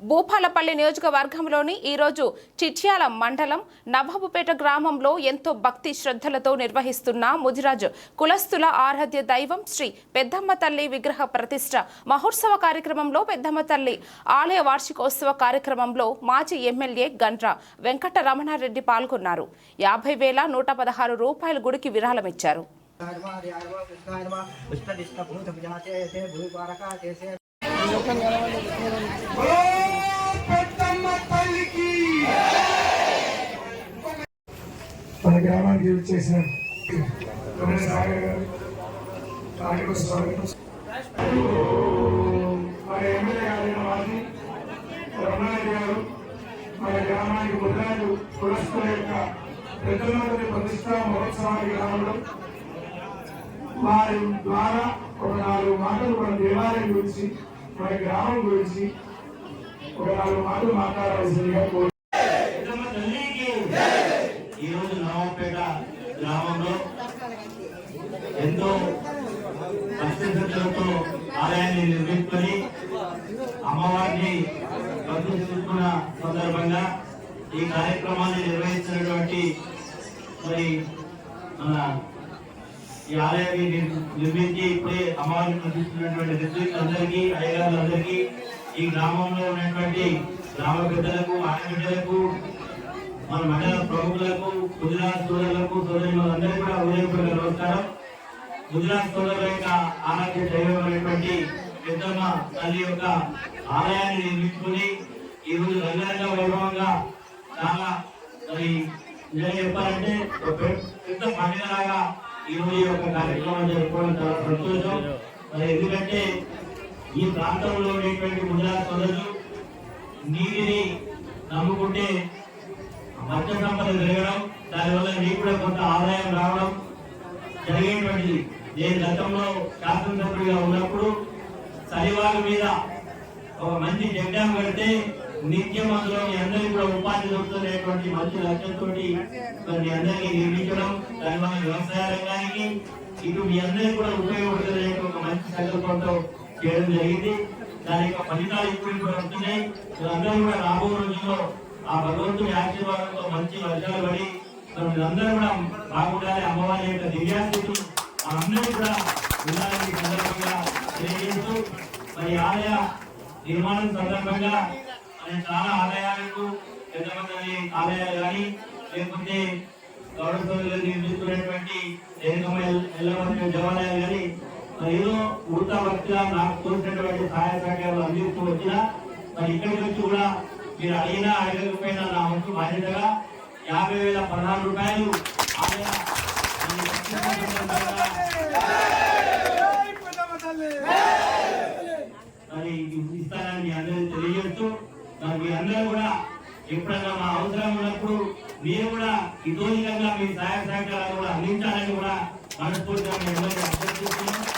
భూపాలపల్లి నియోజకవర్గంలోని ఈరోజు చిట్యాల మండలం నవాబుపేట గ్రామంలో ఎంతో భక్తి శ్రద్ధలతో నిర్వహిస్తున్న ముదిరాజ్ కులస్తుల ఆరాధ్య దైవం శ్రీ పెద్దమ్మ తల్లి విగ్రహ ప్రతిష్ఠ మహోత్సవ కార్యక్రమంలో పెద్దమ్మ తల్లి ఆలయ వార్షికోత్సవ కార్యక్రమంలో మాజీ ఎమ్మెల్యే గండ్ర వెంకట రమణారెడ్డి పాల్గొన్నారు. 50,116 రూపాయల గుడికి విరాళమిచ్చారు. మన గ్రామానికి చేసిన మన ఎమ్మెల్యే గారైన వారిని రమణారెడ్డి గారు మన గ్రామానికి ముద్రాలు కులస్తుల యొక్క పెద్దలందరి ప్రతిష్టా మహోత్సవానికి రావడం, వారి ద్వారా ఒక 4 మాటలు మన దేవాలయం గురించి మన గ్రామం గురించి ఒక 4 మాటలు మాట్లాడాల్సిందిగా ఈరోజు నవాబుపేట గ్రామంలో ఎంతో భక్తిశ్రద్ధలతో ఆలయాన్ని నిర్మించుకొని అమ్మవారిని ప్రతిష్ఠిస్తున్న సందర్భంగా ఈ కార్యక్రమాన్ని నిర్వహిస్తున్నటువంటి మరి మన ఈ ఆలయాన్ని నిర్మించి ఇప్పుడే అమ్మవారిని ప్రతిష్ఠిస్తున్నటువంటి రిత్వికులందరికీ, అయ్యగారులందరికీ, ఈ గ్రామంలో ఉన్నటువంటి గ్రామ పెద్దలకు, ఆడబిడ్డలకు, మన మండల ప్రముఖులకు, గుజరాత్ సోదరులకు, సోదరులందరికీ కూడా ఉదయపూర్వక నమస్కారం. గుజరాత్ సోదరుల యొక్క ఆరాధ్య దైవమైనటువంటి పెద్దమ్మ తల్లి యొక్క ఆలయాన్ని నిర్మించుకుని ఈరోజు రంగరంగ వైభవంగా చాలా మరి నిజంగా చెప్పాలంటే పెద్ద పండుగలాగా ఈరోజు యొక్క కార్యక్రమం జరుపుకోవడం చాలా సంతోషం. మరి ఎందుకంటే ఈ ప్రాంతంలో ఉండేటువంటి గుజరాత్ సోదరులు నీటిని నమ్ముకుంటే మత్స్య సంపద పెరగడం, దానివల్ల నీకు కూడా కొంత ఆదాయం రావడం జరిగేటువంటిది. నేను గతంలో శాసనసభ్యుడిగా ఉన్నప్పుడు సరివాళ్ళ మీద ఒక మంచి జెండా కడితే నిత్యం అందులో మీ అందరికీ కూడా ఉపాధి దొరుకుతున్నటువంటి మంచి లక్ష్యంతో మీ అందరికీ నిర్మించడం, దానివల్ల వ్యవసాయ రంగానికి ఇటు మీ అందరికీ కూడా ఉపయోగపడుతున్న ఒక మంచి సంకల్పంతో చేయడం జరిగింది. దాని యొక్క ఫలితాలు ఇప్పుడు వస్తున్నాయి. అందరూ కూడా రాబో రోజుల్లో ఆ భగవంతుని ఆశీర్వాదంతో మంచి వర్షాలు పడి అందరూ కూడా బాగుండాలి. అమ్మవారి యొక్క దివ్యాస్థితి అందరూ కూడా ఉండాలని సందర్భంగా తెలియజేస్తూ మరి ఆలయ నిర్మాణం సందర్భంగా చాలా ఆలయాలకు పెద్దమంది ఆలయాలు కానీ లేకపోతే గౌరవ నిర్మిస్తున్నటువంటి దేవాలయాలు కానీ మరి ఏదో వృత్త భక్తిగా నాకు తోచినటువంటి సహాయ సహకారాలు అందిస్తూ వచ్చినా మరి ఇక్కడికి వచ్చి కూడా మీరు అడిగినా అడగకపోయినా నా వంతు బాధ్యతగా 50,016 రూపాయలు ఆలయ మరి ఇస్తానని మీ అందరూ తెలియజేస్తూ మరి మీ అందరూ కూడా ఎప్పుడన్నా మా అవసరం ఉన్నప్పుడు మీరు కూడా ఇతోధికంగా మీ సహాయ సహకారాలు కూడా అందించాలని కూడా మనస్ఫూర్తిగా అభ్యర్థిస్తున్నాం.